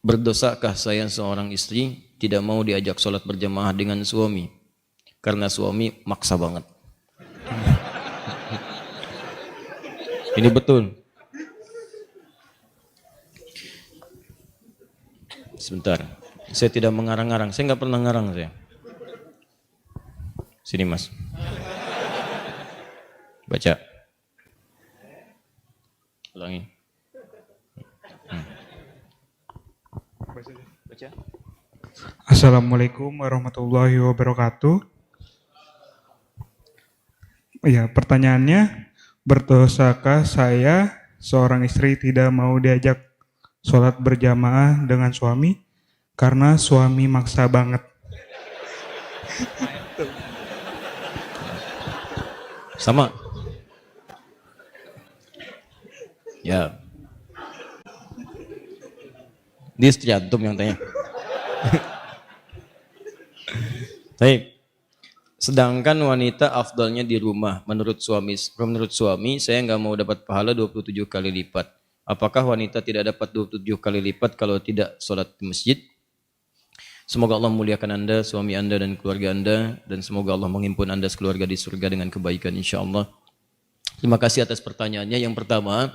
berdosakah saya seorang istri tidak mau diajak sholat berjamaah dengan suami karena suami maksa banget? Ini betul. Sebentar, saya tidak mengarang-arang, saya nggak pernah ngarang saya. Sini mas, baca, ulangi. Baca. Assalamualaikum warahmatullahi wabarakatuh. Ya, pertanyaannya, berdosakah saya seorang istri tidak mau diajak sholat berjamaah dengan suami karena suami maksa banget? Sama. Ya. Dia istri antum yang tanya. Baik. Sedangkan wanita afdalnya di rumah menurut suami. Menurut suami saya nggak mau dapat pahala 27 kali lipat. Apakah wanita tidak dapat 27 kali lipat kalau tidak sholat di masjid? Semoga Allah memuliakan Anda, suami Anda dan keluarga Anda, dan semoga Allah menghimpun Anda sekeluarga di surga dengan kebaikan insyaAllah. Terima kasih atas pertanyaannya. Yang pertama,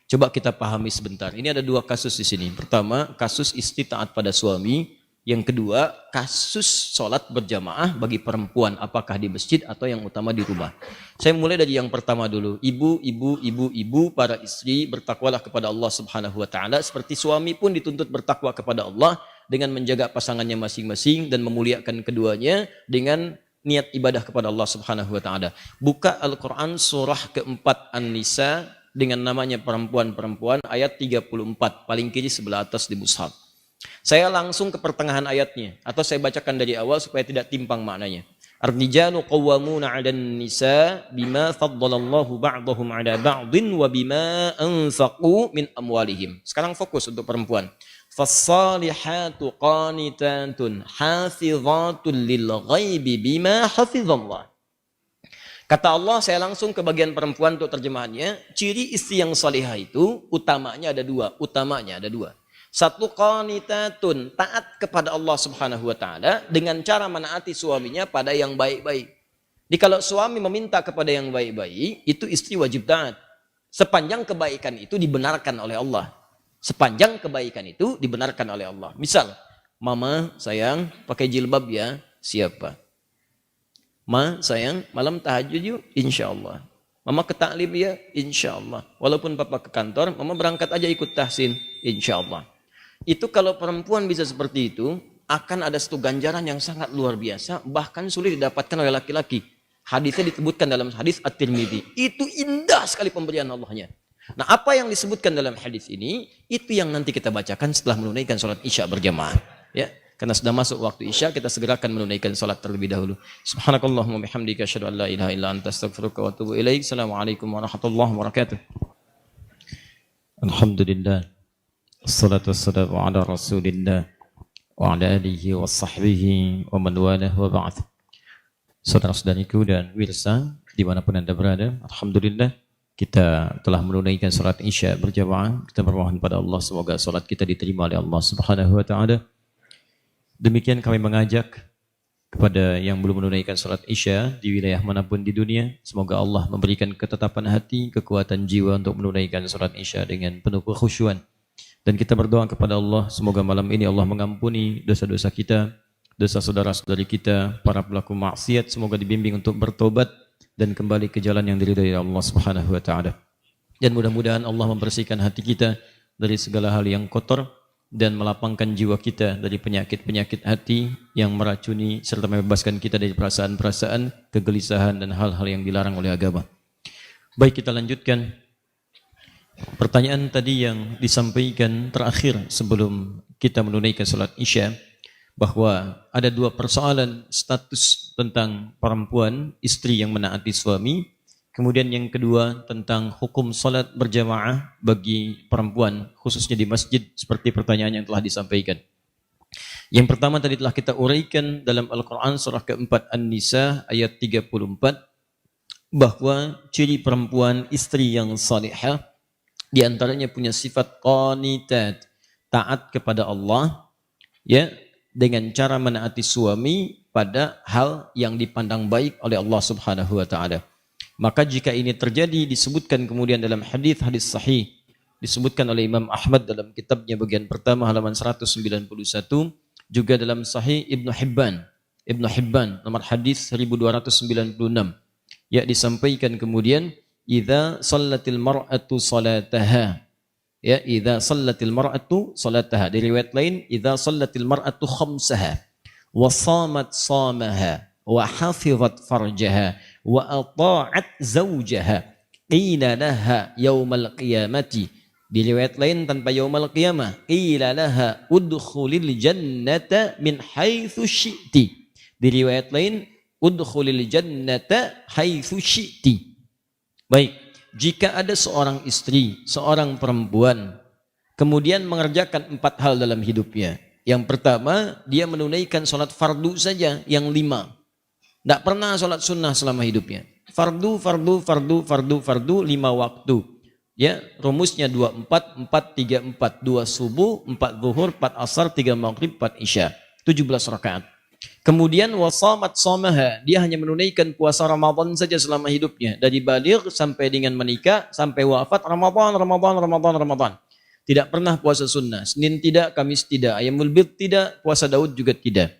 coba kita pahami sebentar. Ini ada dua kasus di sini. Pertama, kasus istri taat pada suami. Yang kedua, kasus sholat berjamaah bagi perempuan, apakah di masjid atau yang utama di rumah. Saya mulai dari yang pertama dulu. Ibu, para istri, bertakwalah kepada Allah Subhanahu wa taala seperti suami pun dituntut bertakwa kepada Allah dengan menjaga pasangannya masing-masing dan memuliakan keduanya dengan niat ibadah kepada Allah Subhanahu wa taala. Buka Al-Qur'an surah keempat An-Nisa dengan namanya perempuan-perempuan ayat 34, paling kiri sebelah atas di mushaf. Saya langsung ke pertengahan ayatnya atau saya bacakan dari awal supaya tidak timpang maknanya. Ar-rijalu qawwamuna 'alan nisa bima faddalallahu ba'dahum 'ala ba'din wa bima anfaqu min amwalihim. Sekarang fokus untuk perempuan. Fas-salihatu qanitatun hafizatun lil ghaibi bima hafizallah. Kata Allah, saya langsung ke bagian perempuan untuk terjemahannya. Ciri istri yang salihah itu utamanya ada dua. Satu, qanitatun, taat kepada Allah Subhanahu wa taala dengan cara menaati suaminya pada yang baik-baik. Jadi kalau suami meminta kepada yang baik-baik, itu istri wajib taat. Sepanjang kebaikan itu dibenarkan oleh Allah. Misal, mama sayang pakai jilbab ya, siapa? Ma sayang malam tahajud yuk, insya Allah. Mama ke taklim ya, insya Allah. Walaupun papa ke kantor, mama berangkat aja ikut tahsin, insya Allah. Itu kalau perempuan bisa seperti itu, akan ada satu ganjaran yang sangat luar biasa, bahkan sulit didapatkan oleh laki-laki. Hadisnya disebutkan dalam hadis At-Tirmidzi. Itu indah sekali pemberian Allahnya. Nah, apa yang disebutkan dalam hadis ini, itu yang nanti kita bacakan setelah menunaikan sholat Isya berjamaah. Ya, karena sudah masuk waktu Isya, kita segera akan menunaikan sholat terlebih dahulu. Subhanakallahumma bihamdika asyhadu an la ilaha illa anta astaghfiruka wa atubu ilaik. Assalamualaikum warahmatullahi wabarakatuh. Alhamdulillah. Assalatu wassalamu ala rasulillah wa ala alihi wa sahbihi wa man walah wa ba'd. Saudara-saudariku dan wirsa dimanapun Anda berada, Alhamdulillah kita telah menunaikan salat Isya berjamaah. Kita bermohon pada Allah semoga salat kita diterima oleh Allah Subhanahu wa taala. Demikian kami mengajak kepada yang belum menunaikan salat Isya di wilayah manapun di dunia, semoga Allah memberikan ketetapan hati, kekuatan jiwa untuk menunaikan salat Isya dengan penuh kekhusyuan. Dan kita berdoa kepada Allah, semoga malam ini Allah mengampuni dosa-dosa kita, dosa saudara-saudari kita, para pelaku maksiat, semoga dibimbing untuk bertobat dan kembali ke jalan yang diridhai Allah Subhanahu wa taala. Dan mudah-mudahan Allah membersihkan hati kita dari segala hal yang kotor dan melapangkan jiwa kita dari penyakit-penyakit hati yang meracuni serta membebaskan kita dari perasaan-perasaan, kegelisahan dan hal-hal yang dilarang oleh agama. Baik, kita lanjutkan. Pertanyaan tadi yang disampaikan terakhir sebelum kita menunaikan salat Isya, bahwa ada dua persoalan status tentang perempuan, istri yang menaati suami. Kemudian yang kedua tentang hukum salat berjamaah bagi perempuan, khususnya di masjid, seperti pertanyaan yang telah disampaikan. Yang pertama tadi telah kita uraikan dalam Al-Quran surah keempat An-Nisa ayat 34, bahwa ciri perempuan istri yang salihah di antaranya punya sifat qanitat, taat kepada Allah ya dengan cara menaati suami pada hal yang dipandang baik oleh Allah Subhanahu wa taala. Maka jika ini terjadi, disebutkan kemudian dalam hadis-hadis sahih, disebutkan oleh Imam Ahmad dalam kitabnya bagian pertama halaman 191, juga dalam Sahih Ibnu Hibban nomor hadis 1296. Ya, disampaikan kemudian idza shallatil mar'atu salataha. Ya, idza shallatil mar'atu salataha. Di riwayat lain idza shallatil mar'atu khamsaha wa shamat shamaha wa hafizat farjaha wa ata'at zawjaha qila laha yaumal qiyamati. Di riwayat lain tanpa yaumal qiyamah, qila laha udkhulil jannata min haitsu syi'ti. Di riwayat lain udkhulil jannata haitsu syi'ti. Baik, jika ada seorang istri, seorang perempuan kemudian mengerjakan 4 hal dalam hidupnya. Yang pertama, dia menunaikan salat fardu saja yang 5. Tidak pernah salat sunnah selama hidupnya. Fardu 5 waktu. Ya, rumusnya 24, 4, 3, 4. 2 subuh, 4 zuhur, 4 asar, 3 maghrib, 4 isya. 17 rakaat. Kemudian wasamat somaha, dia hanya menunaikan puasa Ramadan saja selama hidupnya. Dari baligh sampai dengan menikah, sampai wafat Ramadan. Tidak pernah puasa sunnah. Senin tidak, Kamis tidak, Ayyamul Bid tidak, puasa Daud juga tidak.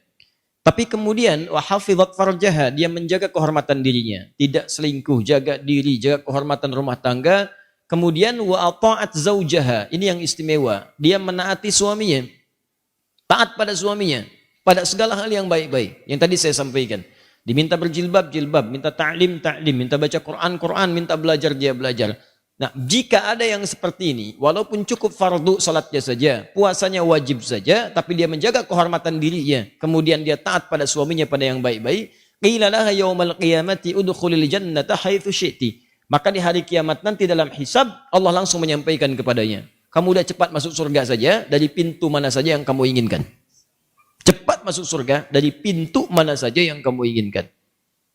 Tapi kemudian wahafizat farjaha, dia menjaga kehormatan dirinya. Tidak selingkuh, jaga diri, jaga kehormatan rumah tangga. Kemudian wa ata'at zaujaha, ini yang istimewa. Dia menaati suaminya. Taat pada suaminya pada segala hal yang baik-baik. Yang tadi saya sampaikan. Diminta berjilbab, jilbab, minta ta'lim, minta baca Quran, minta belajar, dia belajar. Nah, jika ada yang seperti ini, walaupun cukup fardu salatnya saja, puasanya wajib saja, tapi dia menjaga kehormatan dirinya, kemudian dia taat pada suaminya pada yang baik-baik, qila laha yaumal qiyamati udkhulil jannata haitsu syi'ti. Maka di hari kiamat nanti dalam hisab, Allah langsung menyampaikan kepadanya, kamu udah cepat masuk surga saja dari pintu mana saja yang kamu inginkan. Cepat masuk surga dari pintu mana saja yang kamu inginkan.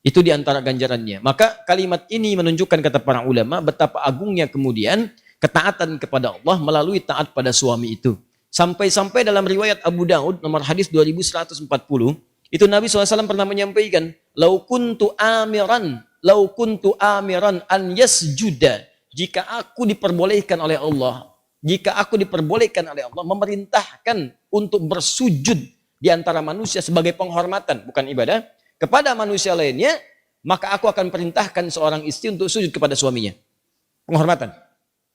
Itu di antara ganjarannya. Maka kalimat ini menunjukkan, kata para ulama, betapa agungnya kemudian ketaatan kepada Allah melalui taat pada suami itu. Sampai-sampai dalam riwayat Abu Daud nomor hadis 2140, itu Nabi SAW pernah menyampaikan, lau kuntu amiran an yasjuda, jika aku diperbolehkan oleh Allah memerintahkan untuk bersujud di antara manusia sebagai penghormatan, bukan ibadah, kepada manusia lainnya, maka aku akan perintahkan seorang istri untuk sujud kepada suaminya. Penghormatan.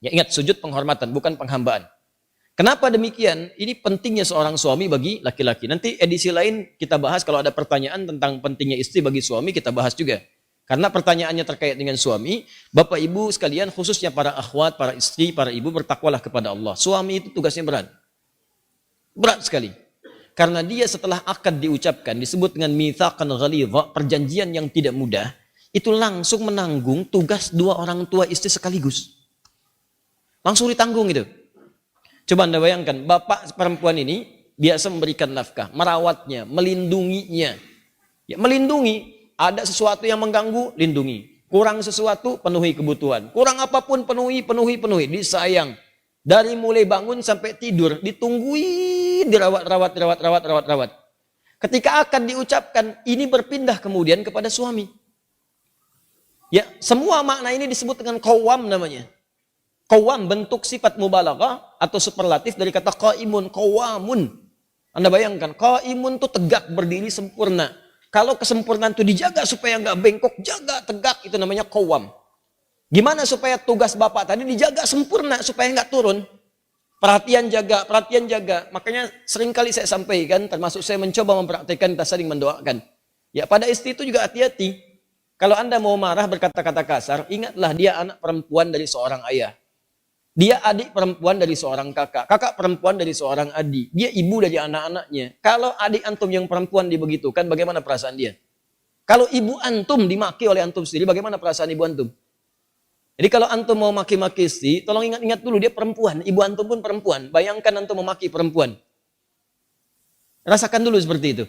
Ya, ingat, sujud penghormatan, bukan penghambaan. Kenapa demikian? Ini pentingnya seorang suami bagi laki-laki. Nanti edisi lain kita bahas, kalau ada pertanyaan tentang pentingnya istri bagi suami, kita bahas juga. Karena pertanyaannya terkait dengan suami, Bapak Ibu sekalian, khususnya para akhwat, para istri, para ibu, bertakwalah kepada Allah. Suami itu tugasnya berat. Berat sekali. Karena dia setelah akad diucapkan, disebut dengan mitsaqan ghalidha, perjanjian yang tidak mudah, itu langsung menanggung tugas 2 orang tua istri sekaligus. Langsung ditanggung itu. Coba Anda bayangkan, bapak perempuan ini biasa memberikan nafkah, merawatnya, melindunginya. Ya, melindungi. Ada sesuatu yang mengganggu, lindungi. Kurang sesuatu, penuhi kebutuhan. Kurang apapun, penuhi. Disayang. Dari mulai bangun sampai tidur, ditungguin, dirawat. Ketika akan diucapkan, ini berpindah kemudian kepada suami. Ya, semua makna ini disebut dengan qawwam namanya. Qawwam bentuk sifat mubalaghah atau superlatif dari kata qaimun, qawwamun. Anda bayangkan, qaimun itu tegak, berdiri sempurna. Kalau kesempurnaan itu dijaga supaya nggak bengkok, jaga tegak, itu namanya qawwam. Gimana supaya tugas bapak tadi dijaga sempurna supaya nggak turun? Perhatian jaga. Makanya seringkali saya sampaikan, termasuk saya mencoba mempraktikkan, kita saling mendoakan. Ya, pada istri itu juga hati-hati. Kalau Anda mau marah berkata-kata kasar, ingatlah dia anak perempuan dari seorang ayah. Dia adik perempuan dari seorang kakak. Kakak perempuan dari seorang adik. Dia ibu dari anak-anaknya. Kalau adik antum yang perempuan dibegitukan, bagaimana perasaan dia? Kalau ibu antum dimaki oleh antum sendiri, bagaimana perasaan ibu antum? Jadi kalau antum mau maki-maki istri, tolong ingat-ingat dulu dia perempuan. Ibu antum pun perempuan. Bayangkan antum memaki perempuan. Rasakan dulu seperti itu.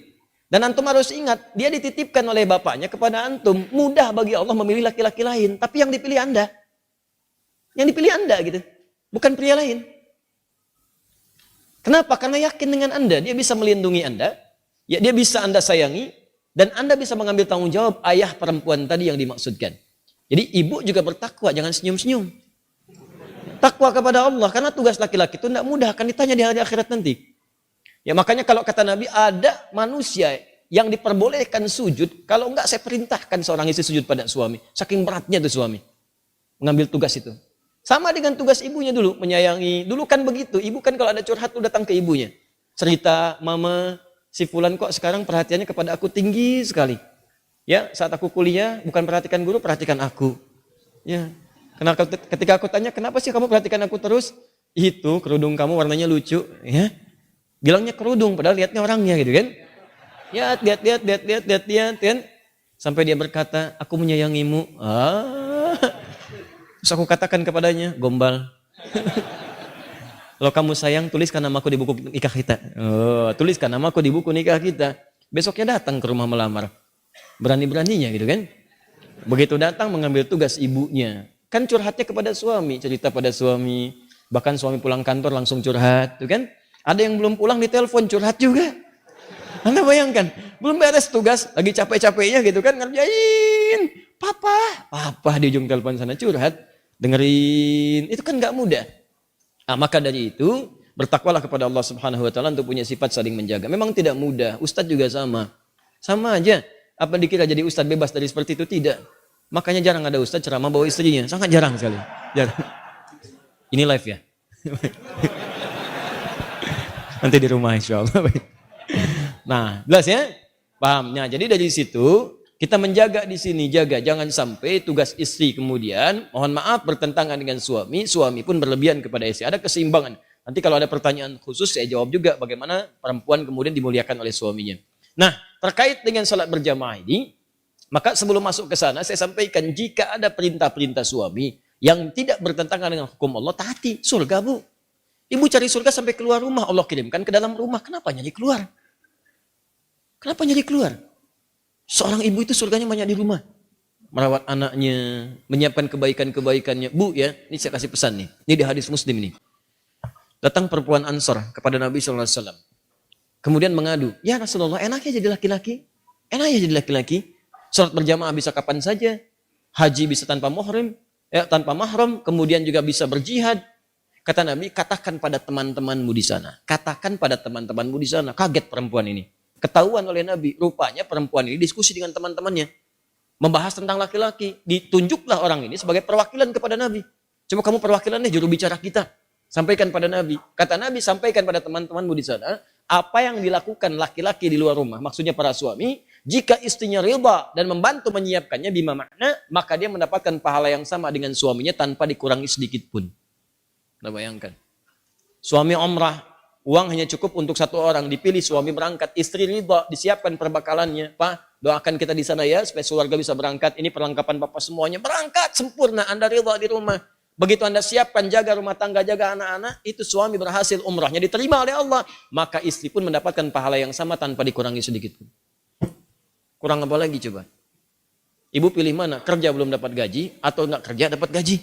Dan antum harus ingat, dia dititipkan oleh bapaknya kepada antum. Mudah bagi Allah memilih laki-laki lain. Tapi yang dipilih Anda. Yang dipilih Anda gitu. Bukan pria lain. Kenapa? Karena yakin dengan Anda, dia bisa melindungi Anda, ya dia bisa Anda sayangi, dan Anda bisa mengambil tanggung jawab ayah perempuan tadi yang dimaksudkan. Jadi ibu juga bertakwa, jangan senyum-senyum. Takwa kepada Allah, karena tugas laki-laki itu tidak mudah, akan ditanya di hari akhirat nanti. Ya makanya kalau kata Nabi, ada manusia yang diperbolehkan sujud, kalau enggak saya perintahkan seorang istri sujud pada suami. Saking beratnya tuh suami mengambil tugas itu. Sama dengan tugas ibunya dulu, menyayangi. Dulu kan begitu, ibu kan kalau ada curhat tuh datang ke ibunya. Cerita, mama, si fulan kok sekarang perhatiannya kepada aku tinggi sekali. Ya, saat aku kuliah, bukan perhatikan guru, perhatikan aku. Ya, karena ketika aku tanya, kenapa sih kamu perhatikan aku terus? Itu, kerudung kamu warnanya lucu. Ya, bilangnya kerudung, padahal lihatnya orangnya gitu kan. Ya, lihat. Sampai dia berkata, aku menyayangimu. Terus aku katakan kepadanya, gombal. Kalau kamu sayang, tuliskan namaku di buku nikah kita. Tuliskan namaku di buku nikah kita. Besoknya datang ke rumah melamar. Berani-beraninya gitu kan. Begitu datang mengambil tugas ibunya. Kan curhatnya kepada suami, cerita pada suami. Bahkan suami pulang kantor langsung curhat. Tuh kan. Ada yang belum pulang ditelepon curhat juga. Anda bayangkan, belum beres tugas, lagi capek-capeknya gitu kan, ngerjain. Papa di ujung telepon sana curhat, dengerin. Itu kan gak mudah. Nah, maka dari itu, bertakwalah kepada Allah Subhanahu wa taala untuk punya sifat saling menjaga. Memang tidak mudah, ustadz juga sama. Sama aja. Apa dikira jadi ustadz bebas dari seperti itu? Tidak. Makanya jarang ada ustadz ceramah bawa istrinya, sangat jarang sekali. Jarang. Ini live ya. Nanti di rumah insya Allah. Nah, jelas ya? Pahamnya. Jadi dari situ kita menjaga di sini, jaga jangan sampai tugas istri kemudian mohon maaf bertentangan dengan suami, suami pun berlebihan kepada istri. Ada keseimbangan. Nanti kalau ada pertanyaan khusus saya jawab juga bagaimana perempuan kemudian dimuliakan oleh suaminya. Nah, terkait dengan salat berjamaah ini, maka sebelum masuk ke sana saya sampaikan jika ada perintah-perintah suami yang tidak bertentangan dengan hukum Allah, taati. Surga, Bu. Ibu cari surga sampai keluar rumah, Allah kirimkan ke dalam rumah. Kenapa nyari keluar? Kenapa nyari keluar? Seorang ibu itu surganya banyak di rumah. Merawat anaknya, menyiapkan kebaikan-kebaikannya. Bu ya, ini saya kasih pesan nih. Ini di hadis Muslim nih. Datang perempuan Ansor kepada Nabi SAW. Kemudian mengadu, ya Rasulullah enaknya jadi laki-laki. Enaknya jadi laki-laki. Salat berjamaah bisa kapan saja. Haji bisa tanpa mahram. Ya, tanpa mahram. Kemudian juga bisa berjihad. Kata Nabi, katakan pada teman-temanmu di sana. Katakan pada teman-temanmu di sana. Kaget perempuan ini. Ketahuan oleh Nabi, rupanya perempuan ini diskusi dengan teman-temannya. Membahas tentang laki-laki. Ditunjuklah orang ini sebagai perwakilan kepada Nabi. Coba kamu perwakilan nih, juru bicara kita. Sampaikan pada Nabi. Kata Nabi, sampaikan pada teman-temanmu di sana. Apa yang dilakukan laki-laki di luar rumah. Maksudnya para suami. Jika istrinya ridha dan membantu menyiapkannya bima makna. Maka dia mendapatkan pahala yang sama dengan suaminya tanpa dikurangi sedikit pun. Anda bayangkan. Suami umrah. Uang hanya cukup untuk satu orang, dipilih suami berangkat, istri ridha, disiapkan perbekalannya. Pak, doakan kita di sana ya, supaya keluarga bisa berangkat. Ini perlengkapan Bapak semuanya, berangkat sempurna, Anda ridha di rumah. Begitu Anda siapkan, jaga rumah tangga, jaga anak-anak, itu suami berhasil umrahnya diterima oleh Allah. Maka istri pun mendapatkan pahala yang sama tanpa dikurangi sedikit pun. Kurang apa lagi coba? Ibu pilih mana? Kerja belum dapat gaji, atau enggak kerja dapat gaji?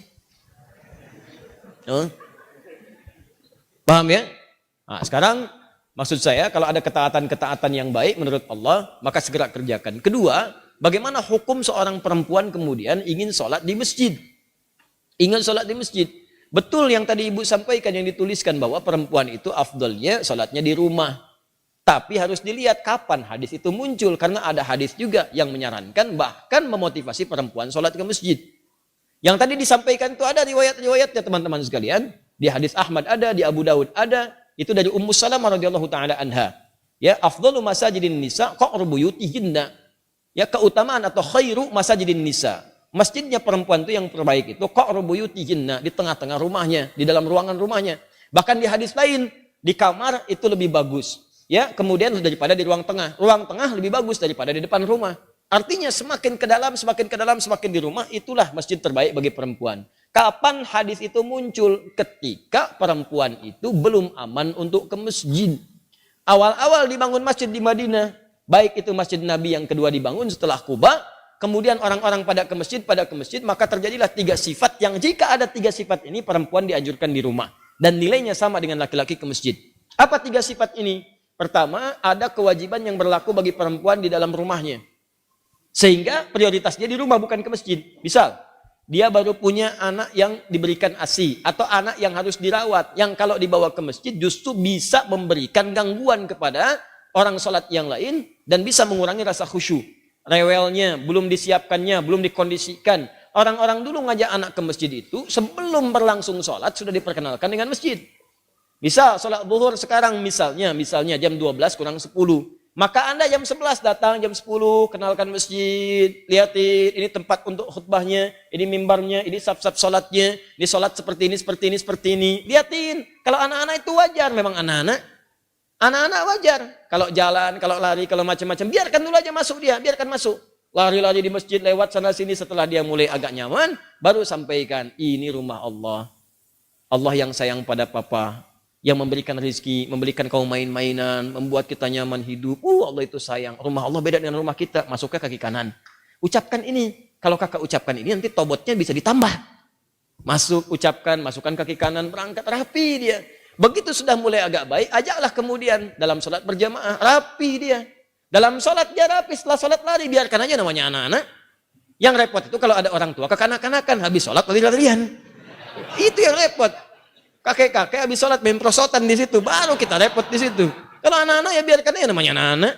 Paham ya? Nah, sekarang maksud saya kalau ada ketaatan-ketaatan yang baik menurut Allah, maka segera kerjakan. Kedua, bagaimana hukum seorang perempuan kemudian ingin sholat di masjid? Ingin sholat di masjid. Betul yang tadi ibu sampaikan yang dituliskan bahwa perempuan itu afdalnya sholatnya di rumah. Tapi harus dilihat kapan hadis itu muncul. Karena ada hadis juga yang menyarankan bahkan memotivasi perempuan sholat ke masjid. Yang tadi disampaikan itu ada riwayat-riwayatnya teman-teman sekalian. Di hadis Ahmad ada, di Abu Daud ada. Itu dari Ummu Salamah radhiyallahu taala anha. Ya, afdalu masajidin nisa qa'ru buyutihinna. Ya, keutamaan atau khairu masajidin nisa. Masjidnya perempuan itu yang terbaik itu qa'ru buyutihinna, di tengah-tengah rumahnya, di dalam ruangan rumahnya. Bahkan di hadis lain, di kamar itu lebih bagus. Ya, kemudian daripada di ruang tengah. Ruang tengah lebih bagus daripada di depan rumah. Artinya semakin ke dalam, semakin di rumah, itulah masjid terbaik bagi perempuan. Kapan hadis itu muncul? Ketika perempuan itu belum aman untuk ke masjid. Awal-awal dibangun masjid di Madinah, baik itu masjid Nabi yang kedua dibangun setelah Quba, kemudian orang-orang pada ke masjid, maka terjadilah 3 sifat yang jika ada 3 sifat ini perempuan dianjurkan di rumah. Dan nilainya sama dengan laki-laki ke masjid. Apa 3 sifat ini? Pertama, ada kewajiban yang berlaku bagi perempuan di dalam rumahnya. Sehingga prioritasnya di rumah bukan ke masjid. Misal, dia baru punya anak yang diberikan ASI atau anak yang harus dirawat, yang kalau dibawa ke masjid justru bisa memberikan gangguan kepada orang sholat yang lain dan bisa mengurangi rasa khusyuk. Rewelnya, belum disiapkannya, belum dikondisikan. Orang-orang dulu ngajak anak ke masjid itu sebelum berlangsung sholat sudah diperkenalkan dengan masjid. Misal sholat zuhur sekarang misalnya jam 12 kurang 10. Maka Anda jam 11 datang, jam 10 kenalkan masjid, lihatin ini tempat untuk khutbahnya, ini mimbarnya, ini saf-saf sholatnya, ini sholat seperti ini, seperti ini, seperti ini. Lihatin, kalau anak-anak itu wajar, memang anak-anak wajar. Kalau jalan, kalau lari, kalau macam-macam, biarkan dulu aja masuk dia, biarkan masuk. Lari-lari di masjid, lewat sana-sini, setelah dia mulai agak nyaman, baru sampaikan, ini rumah Allah. Allah yang sayang pada papa, yang memberikan rezeki, memberikan kau main-mainan, membuat kita nyaman hidup. Allah itu sayang. Rumah Allah beda dengan rumah kita. Masuknya kaki kanan. Ucapkan ini. Kalau kakak ucapkan ini, nanti tobotnya bisa ditambah. Masuk, ucapkan, masukkan kaki kanan, berangkat rapi dia. Begitu sudah mulai agak baik, ajaklah kemudian dalam sholat berjamaah, rapi dia. Dalam sholat dia rapi, setelah sholat lari, biarkan aja namanya anak-anak. Yang repot itu kalau ada orang tua kekanak-kanakan, habis sholat lari-larian. Itu yang repot. Kakek-kakek habis sholat main prosotan di situ, baru kita repot di situ. Kalau anak-anak ya biarkan aja namanya anak-anak.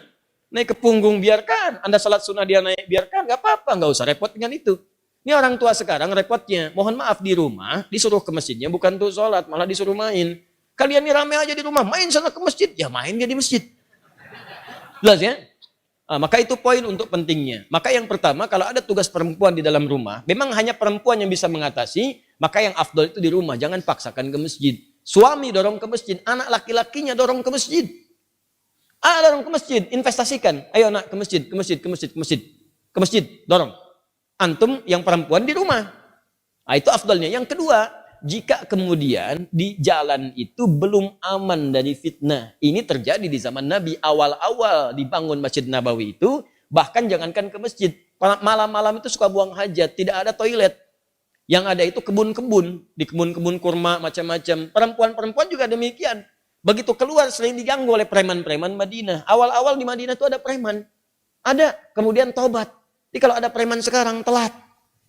Naik ke punggung biarkan, Anda sholat sunnah dia naik biarkan, nggak apa-apa, nggak usah repot dengan itu. Ini orang tua sekarang repotnya, mohon maaf di rumah disuruh ke masjidnya bukan untuk sholat, malah disuruh main. Kalian ini rame aja di rumah, main sana ke masjid, ya main dia di masjid. Jelas ya? Maka itu poin untuk pentingnya. Maka yang pertama, kalau ada tugas perempuan di dalam rumah, memang hanya perempuan yang bisa mengatasi, maka yang afdol itu di rumah, jangan paksakan ke masjid. Suami dorong ke masjid, anak laki-lakinya dorong ke masjid. Dorong ke masjid, investasikan. Ayo nak ke masjid, ke masjid, ke masjid, ke masjid. Ke masjid, dorong. Antum yang perempuan di rumah. Itu afdolnya. Yang kedua, jika kemudian di jalan itu belum aman dari fitnah. Ini terjadi di zaman Nabi. Awal-awal dibangun Masjid Nabawi itu, bahkan jangankan ke masjid. Malam-malam itu suka buang hajat, tidak ada toilet. Yang ada itu kebun-kebun. Di kebun-kebun kurma, macam-macam. Perempuan-perempuan juga demikian. Begitu keluar sering diganggu oleh preman-preman Madinah. Awal-awal di Madinah itu ada preman. Ada, kemudian tobat. Jadi kalau ada preman sekarang, telat.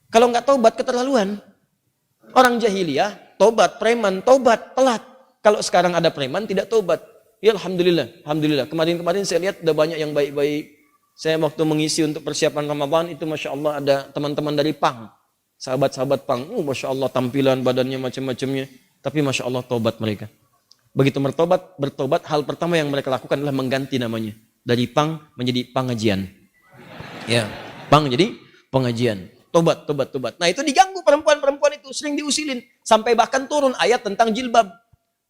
Kalau nggak tobat, keterlaluan. Orang jahiliyah, tobat, preman, tobat, telat. Kalau sekarang ada preman, tidak tobat. Ya Alhamdulillah, Alhamdulillah. Kemarin-kemarin saya lihat ada banyak yang baik-baik. Saya waktu mengisi untuk persiapan Ramadan, itu Masya Allah ada teman-teman dari Pang. Sahabat-sahabat Pang, Masya Allah tampilan badannya macam-macamnya. Tapi Masya Allah tobat mereka. Begitu bertobat, hal pertama yang mereka lakukan adalah mengganti namanya. Dari Pang menjadi Pangajian. Ya, Pang jadi pengajian. Tobat. Nah itu diganggu perempuan-perempuan itu, sering diusilin. Sampai bahkan turun ayat tentang jilbab.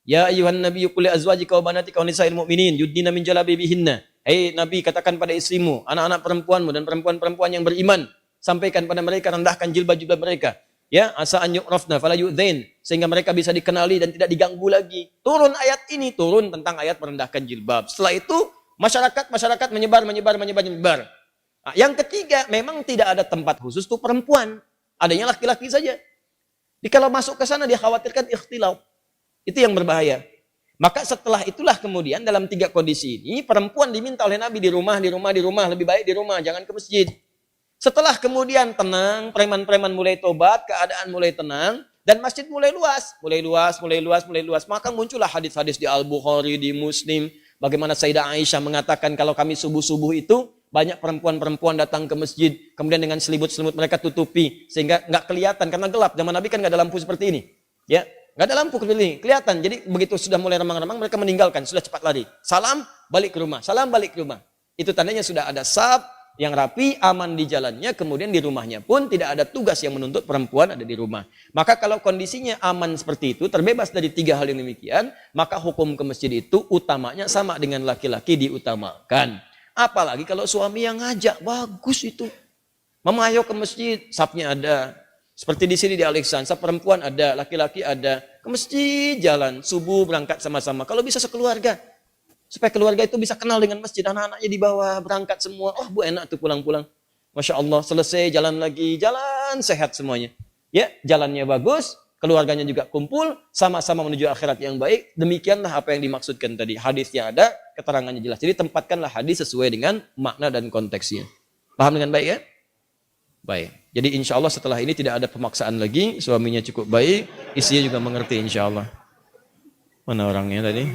Ya ayuhan nabiyyu qul li azwajika wa banatika wa nisa'il mu'minin yudnina min jalabibihinna. Hei Nabi, katakan pada istrimu, anak-anak perempuanmu dan perempuan-perempuan yang beriman, sampaikan pada mereka, rendahkan jilbab-jilbab mereka. Ya, asa an yu'rafna fala yu'dzain, sehingga mereka bisa dikenali dan tidak diganggu lagi. Turun ayat ini, turun tentang ayat merendahkan jilbab. Setelah itu masyarakat menyebar. Nah, yang ketiga, memang tidak ada tempat khusus untuk perempuan. Adanya laki-laki saja. Jadi kalau masuk ke sana dia khawatirkan ikhtilaf. Itu yang berbahaya. Maka setelah itulah kemudian dalam 3 kondisi ini perempuan diminta oleh Nabi di rumah, lebih baik di rumah, jangan ke masjid. Setelah kemudian tenang, preman-preman mulai tobat, keadaan mulai tenang, dan masjid mulai luas. Maka muncullah hadis-hadis di Al-Bukhari, di Muslim. Bagaimana Sayyidah Aisyah mengatakan kalau kami subuh-subuh itu banyak perempuan-perempuan datang ke masjid, kemudian dengan selimut-selimut mereka tutupi sehingga nggak kelihatan karena gelap. Zaman Nabi kan nggak ada lampu seperti ini, ya nggak ada lampu seperti ini, kelihatan. Jadi begitu sudah mulai remang-remang mereka meninggalkan, sudah cepat lari. Salam balik ke rumah. Itu tandanya sudah ada saf yang rapi, aman di jalannya, kemudian di rumahnya pun tidak ada tugas yang menuntut perempuan ada di rumah. Maka kalau kondisinya aman seperti itu, terbebas dari 3 hal yang demikian, maka hukum ke masjid itu utamanya sama dengan laki-laki diutamakan. Apalagi kalau suami yang ngajak, bagus itu. Mama ayo ke masjid, safnya ada. Seperti di sini di Alexan, saf perempuan ada, laki-laki ada. Ke masjid jalan, subuh berangkat sama-sama. Kalau bisa sekeluarga. Supaya keluarga itu bisa kenal dengan masjid, anak-anaknya dibawa, berangkat semua. Oh bu enak tuh pulang-pulang. Masya Allah, selesai jalan lagi, jalan sehat semuanya. Ya, jalannya bagus, keluarganya juga kumpul, sama-sama menuju akhirat yang baik. Demikianlah apa yang dimaksudkan tadi. Hadisnya ada, keterangannya jelas. Jadi tempatkanlah hadis sesuai dengan makna dan konteksnya. Paham dengan baik ya? Baik. Jadi insya Allah setelah ini tidak ada pemaksaan lagi. Suaminya cukup baik, istrinya juga mengerti insya Allah. Mana orangnya tadi?